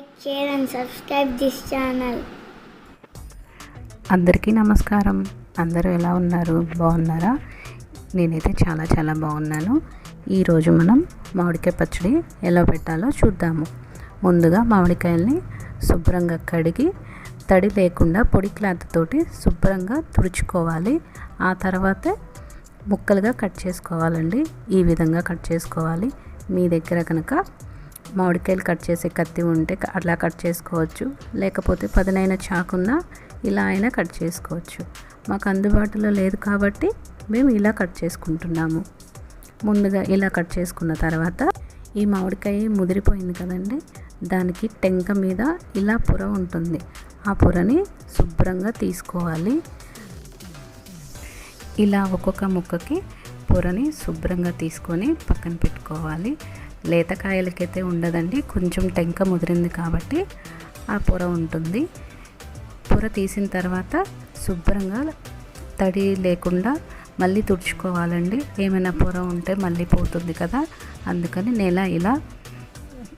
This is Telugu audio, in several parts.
like, share and subscribe this channel. అందరికీ నమస్కారం. అందరూ ఎలా ఉన్నారు? బాగున్నారా? నేనైతే చాలా బాగున్నాను. ఈరోజు మనం మామిడికాయ పచ్చడి ఎలా పెట్టాలో చూద్దాము. ముందుగా మామిడికాయల్ని శుభ్రంగా కడిగి తడి లేకుండా పొడి క్లాత్ తోటి శుభ్రంగా తుడుచుకోవాలి. ఆ తర్వాత ముక్కలుగా కట్ చేసుకోవాలండి. ఈ విధంగా కట్ చేసుకోవాలి. మీ దగ్గర కనుక మామిడికాయలు కట్ చేసే కత్తి ఉంటే అట్లా కట్ చేసుకోవచ్చు, లేకపోతే పదునైన చాకున్నా ఇలా అయినా కట్ చేసుకోవచ్చు. మాకు అందుబాటులో లేదు కాబట్టి మేము ఇలా కట్ చేసుకుంటున్నాము. ముందుగా ఇలా కట్ చేసుకున్న తర్వాత ఈ మామిడికాయ ముదిరిపోయింది కదండి, దానికి టెంక మీద ఇలా పొర ఉంటుంది. ఆ పొరని శుభ్రంగా తీసుకోవాలి. ఇలా ఒక్కొక్క ముక్కకి పొరని శుభ్రంగా తీసుకొని పక్కన పెట్టుకోవాలి. లేతకాయలకైతే ఉండదండి, కొంచెం టెంక ముదిరింది కాబట్టి ఆ పొర ఉంటుంది. పొర తీసిన తర్వాత శుభ్రంగా తడి లేకుండా మళ్ళీ తుడుచుకోవాలండి. ఏమైనా పొర ఉంటే మళ్ళీ పోతుంది కదా, అందుకని నేను ఇలా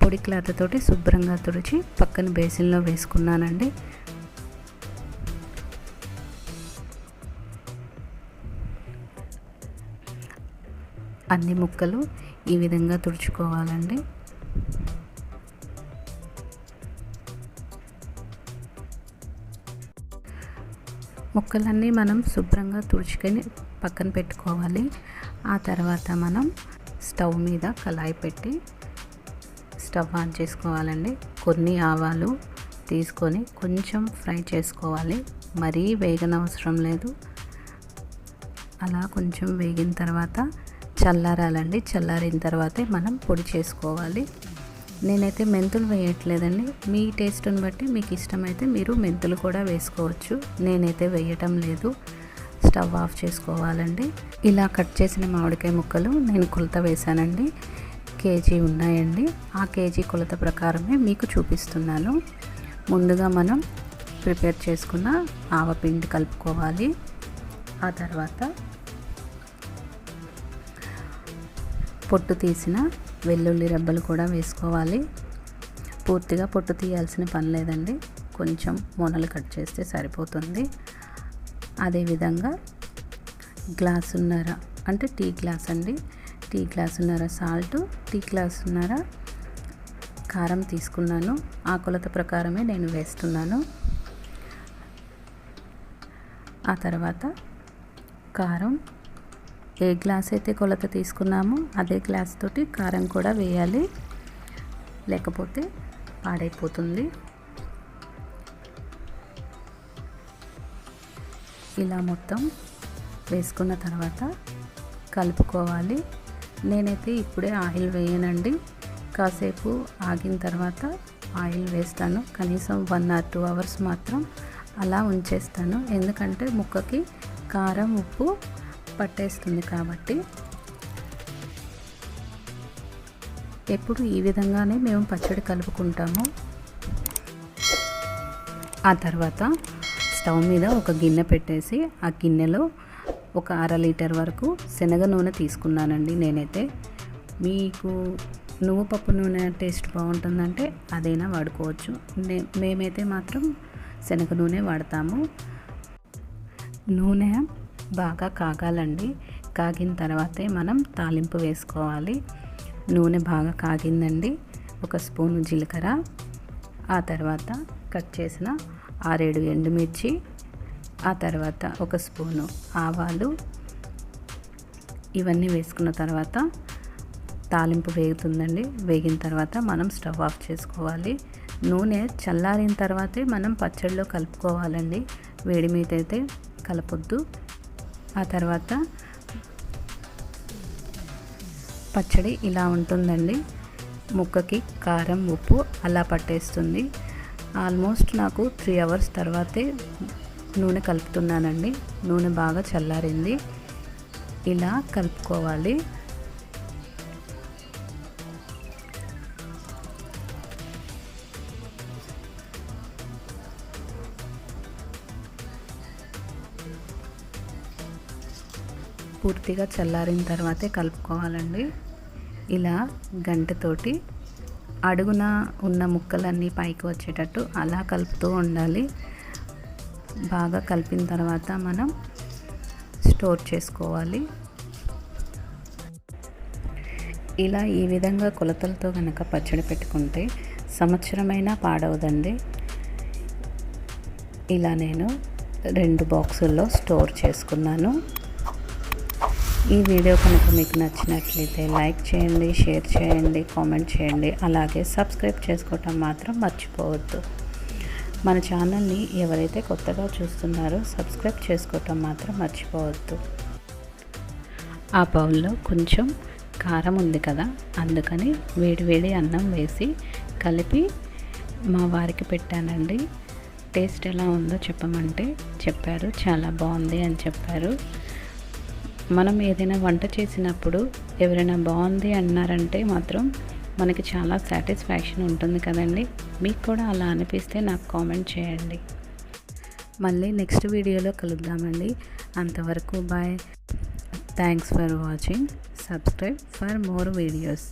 పొడి క్లాత్ తోటి శుభ్రంగా తుడిచి పక్కన బేసిన్లో వేసుకున్నానండి. అన్ని ముక్కలు ఈ విధంగా తుడుచుకోవాలండి. ముక్కలన్నీ మనం శుభ్రంగా తుడుచుకొని పక్కన పెట్టుకోవాలి. ఆ తర్వాత మనం స్టవ్ మీద కళాయి పెట్టి స్టవ్ ఆన్ చేసుకోవాలండి. కొన్ని ఆవాలు తీసుకొని కొంచెం ఫ్రై చేసుకోవాలి. మరీ వేగనవసరం లేదు. అలా కొంచెం వేగిన తర్వాత చల్లారాలండి. చల్లారిన తర్వాతే మనం పొడి చేసుకోవాలి. నేనైతే మెంతులు వేయట్లేదండి. మీ టేస్ట్ని బట్టి మీకు ఇష్టమైతే మీరు మెంతులు కూడా వేసుకోవచ్చు. నేనైతే వేయటం లేదు. స్టవ్ ఆఫ్ చేసుకోవాలండి. ఇలా కట్ చేసిన మామిడికాయ ముక్కలు నేను కొలత వేశానండి. కేజీ ఉన్నాయండి. ఆ కేజీ కొలత ప్రకారమే మీకు చూపిస్తున్నాను. ముందుగా మనం ప్రిపేర్ చేసుకున్న ఆవపిండి కలుపుకోవాలి. ఆ తర్వాత పొట్టు తీసిన వెల్లుల్లి రెబ్బలు కూడా వేసుకోవాలి. పూర్తిగా పొట్టు తీయాల్సిన పని లేదండి, కొంచెం మొనలు కట్ చేస్తే సరిపోతుంది. అదేవిధంగా గ్లాసున్నర అంటే టీ గ్లాస్ అండి, టీ గ్లాసున్నర సాల్ట్, టీ గ్లాసున్నర కారం తీసుకున్నాను. ఆ కొలత ప్రకారమే నేను వేస్తున్నాను. ఆ తర్వాత కారం ఏ గ్లాస్ అయితే కొలత తీసుకున్నామో అదే గ్లాస్ తోటి కారం కూడా వేయాలి, లేకపోతే పాడైపోతుంది. ఇలా మొత్తం వేసుకున్న తర్వాత కలుపుకోవాలి. నేనైతే ఇప్పుడే ఆయిల్ వేయనండి, కాసేపు ఆగిన తర్వాత ఆయిల్ వేస్తాను. కనీసం 1 or 2 hours మాత్రం అలా ఉంచేస్తాను. ఎందుకంటే ముక్కకి కారం ఉప్పు పట్టేస్తుంది కాబట్టి. ఎప్పుడు ఈ విధంగానే మేము పచ్చడి కలుపుకుంటాము. ఆ తర్వాత స్టవ్ మీద ఒక గిన్నె పెట్టేసి ఆ గిన్నెలో ఒక 1/2 లీటర్ వరకు శనగ నూనె తీసుకున్నానండి. నేనైతే మీకు నువ్వు పప్పు నూనె టేస్ట్ బాగుంటుందంటే అదైనా వాడుకోవచ్చు. మేమైతే మాత్రం శనగ నూనె వాడతాము. నూనె బాగా కాగాలండి. కాగిన తర్వాతే మనం తాలింపు వేసుకోవాలి. నూనె బాగా కాగిందండి. 1 స్పూను జీలకర్ర, ఆ తర్వాత కట్ చేసిన 6-7 ఎండుమిర్చి, ఆ తర్వాత 1 స్పూను ఆవాలు, ఇవన్నీ వేసుకున్న తర్వాత తాలింపు వేగుతుందండి. వేగిన తర్వాత మనం స్టవ్ ఆఫ్ చేసుకోవాలి. నూనె చల్లారిన తర్వాతే మనం పచ్చడిలో కలుపుకోవాలండి. వేడి మీద అయితే కలపొద్దు. ఆ తర్వాత పచ్చడి ఇలా ఉంటుందండి. ముక్కకి కారం ఉప్పు అలా పట్టేస్తుంది. ఆల్మోస్ట్ నాకు 3 hours తర్వాతే నూనె కలుపుతున్నానండి. నూనె బాగా చల్లారింది. ఇలా కలుపుకోవాలి. పూర్తిగా చల్లారిన తర్వాతే కలుపుకోవాలండి. ఇలా గంటతోటి అడుగున ఉన్న ముక్కలన్నీ పైకి వచ్చేటట్టు అలా కలుపుతూ ఉండాలి. బాగా కలిపిన తర్వాత మనం స్టోర్ చేసుకోవాలి. ఇలా ఈ విధంగా కొలతలతో కనుక పచ్చడి పెట్టుకుంటే సంవత్సరమైనా పాడవదండి. ఇలా నేను 2 బాక్సుల్లో స్టోర్ చేసుకున్నాను. ఈ వీడియో కనుక మీకు నచ్చినట్లయితే లైక్ చేయండి, షేర్ చేయండి, కామెంట్ చేయండి. అలాగే సబ్స్క్రైబ్ చేసుకోవటం మాత్రం మర్చిపోవద్దు. మన ఛానల్ని ఎవరైతే కొత్తగా చూస్తున్నారో సబ్స్క్రైబ్ చేసుకోవటం మాత్రం మర్చిపోవద్దు. ఆ బౌల్లో కొంచెం కారం ఉంది కదా, అందుకని వేడి అన్నం వేసి కలిపి మా వారికి పెట్టానండి. టేస్ట్ ఎలా ఉందో చెప్పమంటే చెప్పారు, చాలా బాగుంది అని చెప్పారు. మనం ఏదైనా వంట చేసినప్పుడు ఎవరైనా బాగుంది అన్నారంటే మాత్రం మనకి చాలా సాటిస్ఫాక్షన్ ఉంటుంది కదండి. మీకు కూడా అలా అనిపిస్తే నాకు కామెంట్ చేయండి. మళ్ళీ నెక్స్ట్ వీడియోలో కలుద్దామండి. అంతవరకు bye. Thanks for watching. Subscribe for more videos.